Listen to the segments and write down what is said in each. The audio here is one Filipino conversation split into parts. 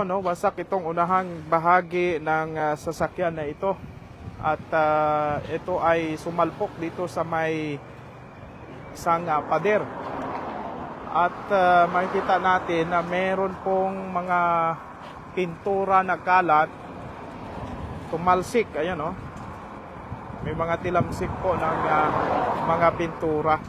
No, wasak itong unahang bahagi ng sasakyan na ito. At ito ay sumalpok dito sa may isang pader. At makikita natin na meron pong mga pintura na kalat, tumalsik, ayan o. May mga tilamsik po ng mga pintura.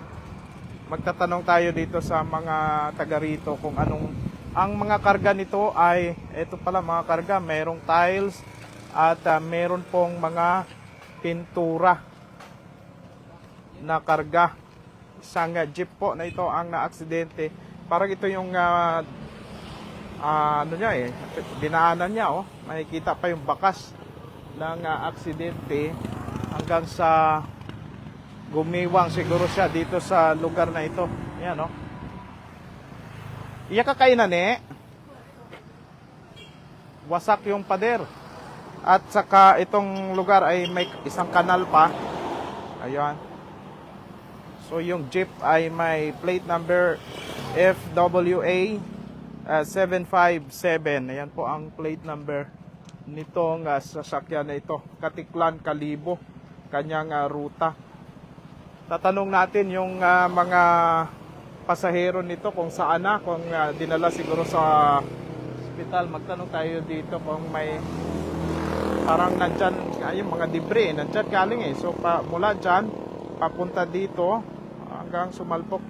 Magtatanong tayo dito sa mga taga rito kung anong ang mga karga nito ay, ito pala mga karga, merong tiles at meron pong mga pintura na karga. Isang jeep po na ito ang na-aksidente. Parang ito yung ano niya dinaanan niya oh. Makikita pa yung bakas ng aksidente hanggang sa gumiwang siguro siya dito sa lugar na ito. Yan oh. Iya kakainan wasak yung pader. At saka itong lugar ay may isang kanal pa. Ayan. So yung jeep ay may plate number FWA 757. Ayan po ang plate number nitong sasakyan na ito. Katiklan, Kalibo, kanyang ruta. Tatanong natin yung mga pasahero nito kung saan na, kung dinala siguro sa hospital. Magtanong tayo dito kung may parang nandyan yung mga debris, nandyan galing so mula dyan papunta dito hanggang sumalpok.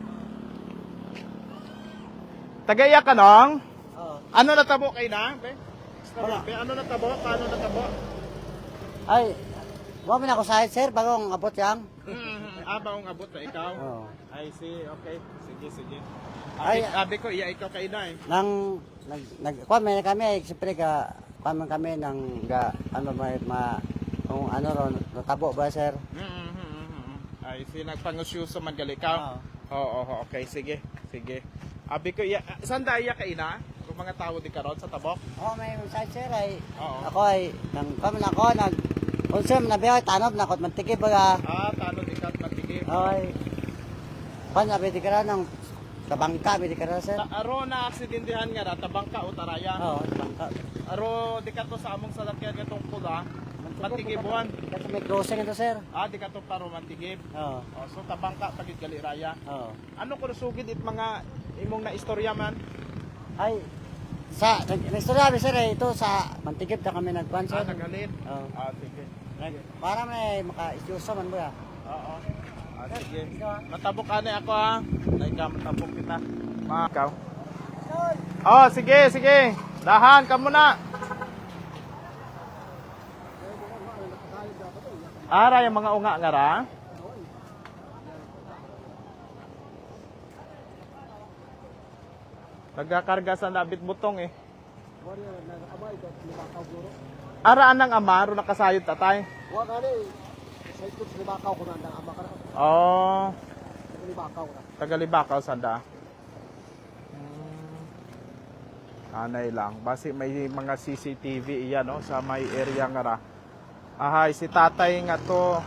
Tagaya ka nong? Ano natabo kayo na? Ano natabo? Paano natabo? Ay, wala mo na ako sahid, sir, bagong abot yang. Bagong abot na ikaw? Oo. I see, okay. Sige. Ay, Abi ko, iya ikaw kayo na kuwan man kami, siyempre kuwan man kami ng ano kung ano ro natabo ba, sir? I see, nagpangusyuso man gali ka? Oo, okay, sige. Abi ko, saan daya kayo na? Kung mga tao di karon sa tabok? Oo, may sahid, sir, ay. Oo. Ako ay, unsa man nabiyaw, tanob na kot mantikib baga. Tanong ikat matigib. Ay, kuwan na pwede ka na ng tabangka, pwede ka na, sir. Aro na aksidentihan nga ra, tabangka o taraya? Oo, tabangka. Aro, di ka to sa among salakyan katong pula, matigibuan. Kasi may crossing ito, sir. Di ka to paro matigib. Oo. So tabangka pagid gali raya. Oo. Ano ko sugid it mga imong na istorya man? Ay, naistorya, sir, ito sa mantikib na kami nagkuhan, sir. Nagalin? Oo. Sige. Para may maka-isyusa man ba? Oo. Sige. Matabok ka na ako matabok kita. Ikaw? Sige. Dahan ka muna. Ara yung mga unga nga ra? Nagkakarga sa nabit butong Ara anang amaro nakasayod tatay? Wa gani. Sa ito sa Libakaw ko nandang ama ka na. Libakaw na. Tagalibakaw sanda. Anay lang. Basi may mga CCTV iyan sa may area nga ra. Ahay, si tatay nga to.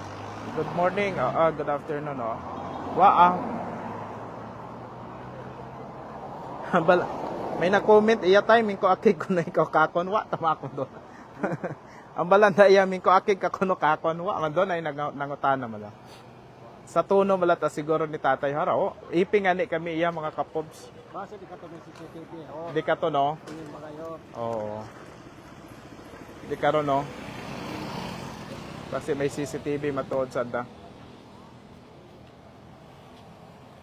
Good morning. Good afternoon may na-comment iya timing ko akig ko na ikaw kakon tama ko doon. Ang balanda iya min ko akig kakuno kakon man doon ay nangutana man lang. Sa tuno malat siguro ni tatay hara iping ani kami iya mga kapobs. Base di ka to may CCTV. Di ka to no? Oo. Di ka ro no? Kasi may CCTV matuod sada.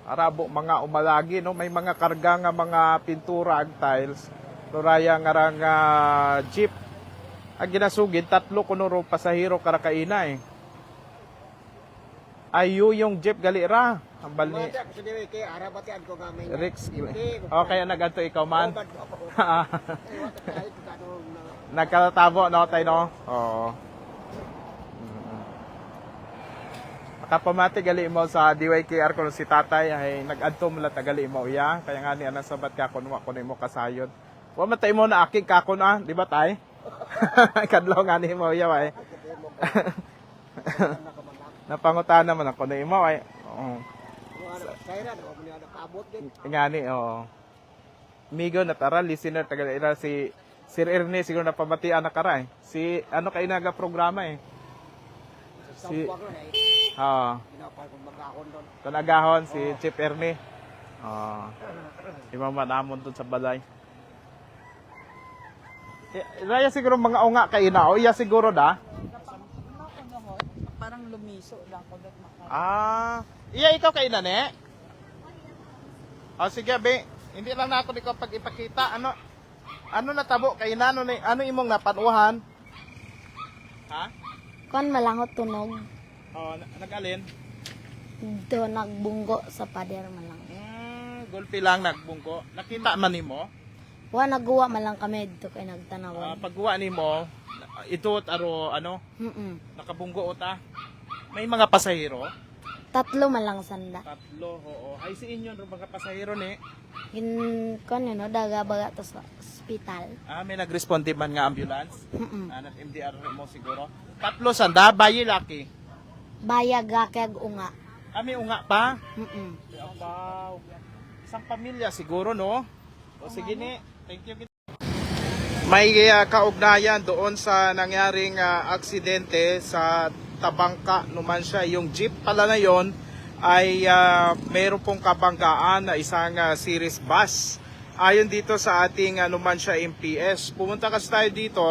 Arabo mga umalagi may mga karga nga mga pintura ag tiles. Loraya nga jeep. Ang ginasugid 3 kuno ro pasahero karakaina Ayu yung jeep gali ra. Ang balni. Rex. Okay, nagadto ikaw man. Nagkatabo no tay no. Oo. Kapamati gali mo sa DYKR ko si tatay ay nag-adto mula tagali mo iya kaya nga ni ana sabat ka kunwa ko nimo kasayod. Wa matay mo na akig ka kun di ba tay? Kadlaw nga ni mo iya ay. Napangutana man ako nimo ay. Ngani Migo na tara listener taga si Sir Ernie, siguro napabatian na kara eh. Si, ano kayo naga-programa eh. Si, Tanagahon, si Chief Ernie. Imama namon dun sa balay. Raya siguro mga unga kayo na. O iya siguro da. Parang lumiso lang ko dat maka. Iya ikaw kayo na ne? Sige be. Hindi lang na ako di ko pag ipakita. Ano natabo kayo na? Ano imong napanuhan? Ha? Kon malangot tunog. Nag-alin? Do nagbunggo sa pader malang. Gulpi lang nagbungko. Nakita man nimo? Wa nagguwa malang kami dito kay nagtanawan. Pagguwa nimo, ito aro nakabunggo uta. May mga pasahero? 3 malang sanda. 3, oo. Ay si inyo ro mga pasahero ni. Kon no daga baga to sa ospital. May nag-responde man nga ambulance. Anak MDR mo siguro. 3 sanda bayi laki. Bayag kag unga. May unga pa. Mm-mm. Isang pamilya siguro no. O sige ni. Thank you. May kaugnayan doon sa nangyaring aksidente sa Tabangka naman siya. Yung jeep pala na yon ay mayroon pong kabanggaan na isang series bus. Ayon dito sa ating Numancia MPS. Pumunta kasi tayo dito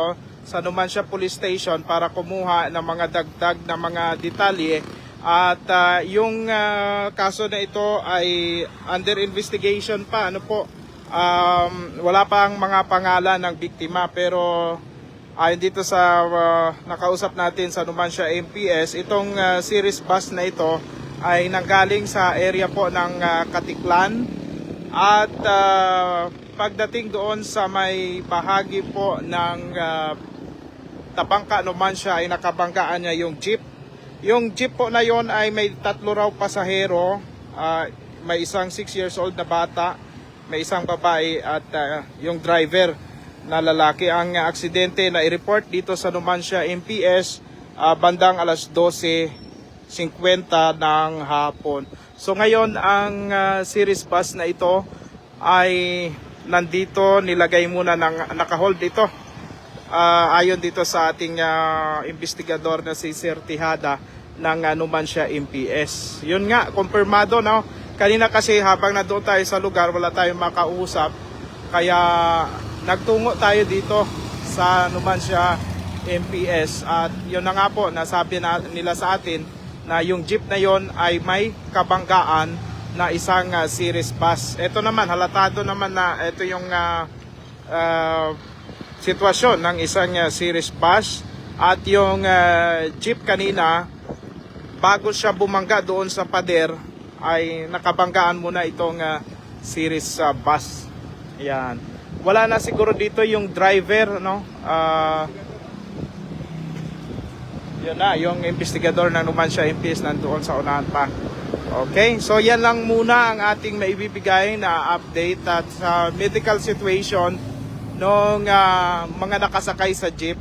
sa Numancia Police Station para kumuha ng mga dagdag na mga detalye. At yung kaso na ito ay under investigation pa. Wala pang mga pangalan ng biktima pero ayon dito sa nakausap natin sa Numancia MPS, itong series bus na ito ay nanggaling sa area po ng Katiklan at pagdating doon sa may bahagi po ng Tabangka Numancia ay nakabanggaan niya yung jeep. Yung jeep po na yon ay may 3 raw pasahero, may isang 6 years old na bata, may isang babae at yung driver na lalaki. Ang aksidente na i-report dito sa Numancia MPS bandang alas 12:50 ng hapon. So ngayon ang series bus na ito ay nandito, nilagay muna naka-hold ito. Ayon dito sa ating investigador na si Sir Tihada ng Numancia MPS. Yun nga, kumpirmado no. Kanina kasi habang nandoon tayo sa lugar, wala tayong makausap. Kaya nagtungo tayo dito sa Numancia MPS. At yun na nga po, nasabi nila sa atin na yung jeep na yon ay may kabanggaan na isang series bus. Ito naman, halatado naman na ito yung sitwasyon ng isang series bus. At yung jeep kanina, bago siya bumangga doon sa pader, ay nakabanggaan muna itong series bus. Ayan. Wala na siguro dito yung driver, no? Yun na, yung investigador ng Numancia MPS nandoon sa unahan pa. Okay, so yan lang muna ang ating maibibigay na update at sa medical situation ng mga nakasakay sa jeep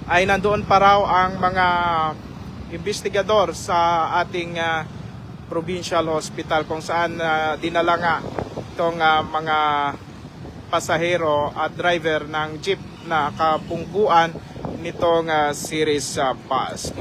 ay nandoon pa raw ang mga investigador sa ating provincial hospital kung saan dinala nga itong mga pasahero at driver ng jeep na kabungkuan nitong series bus.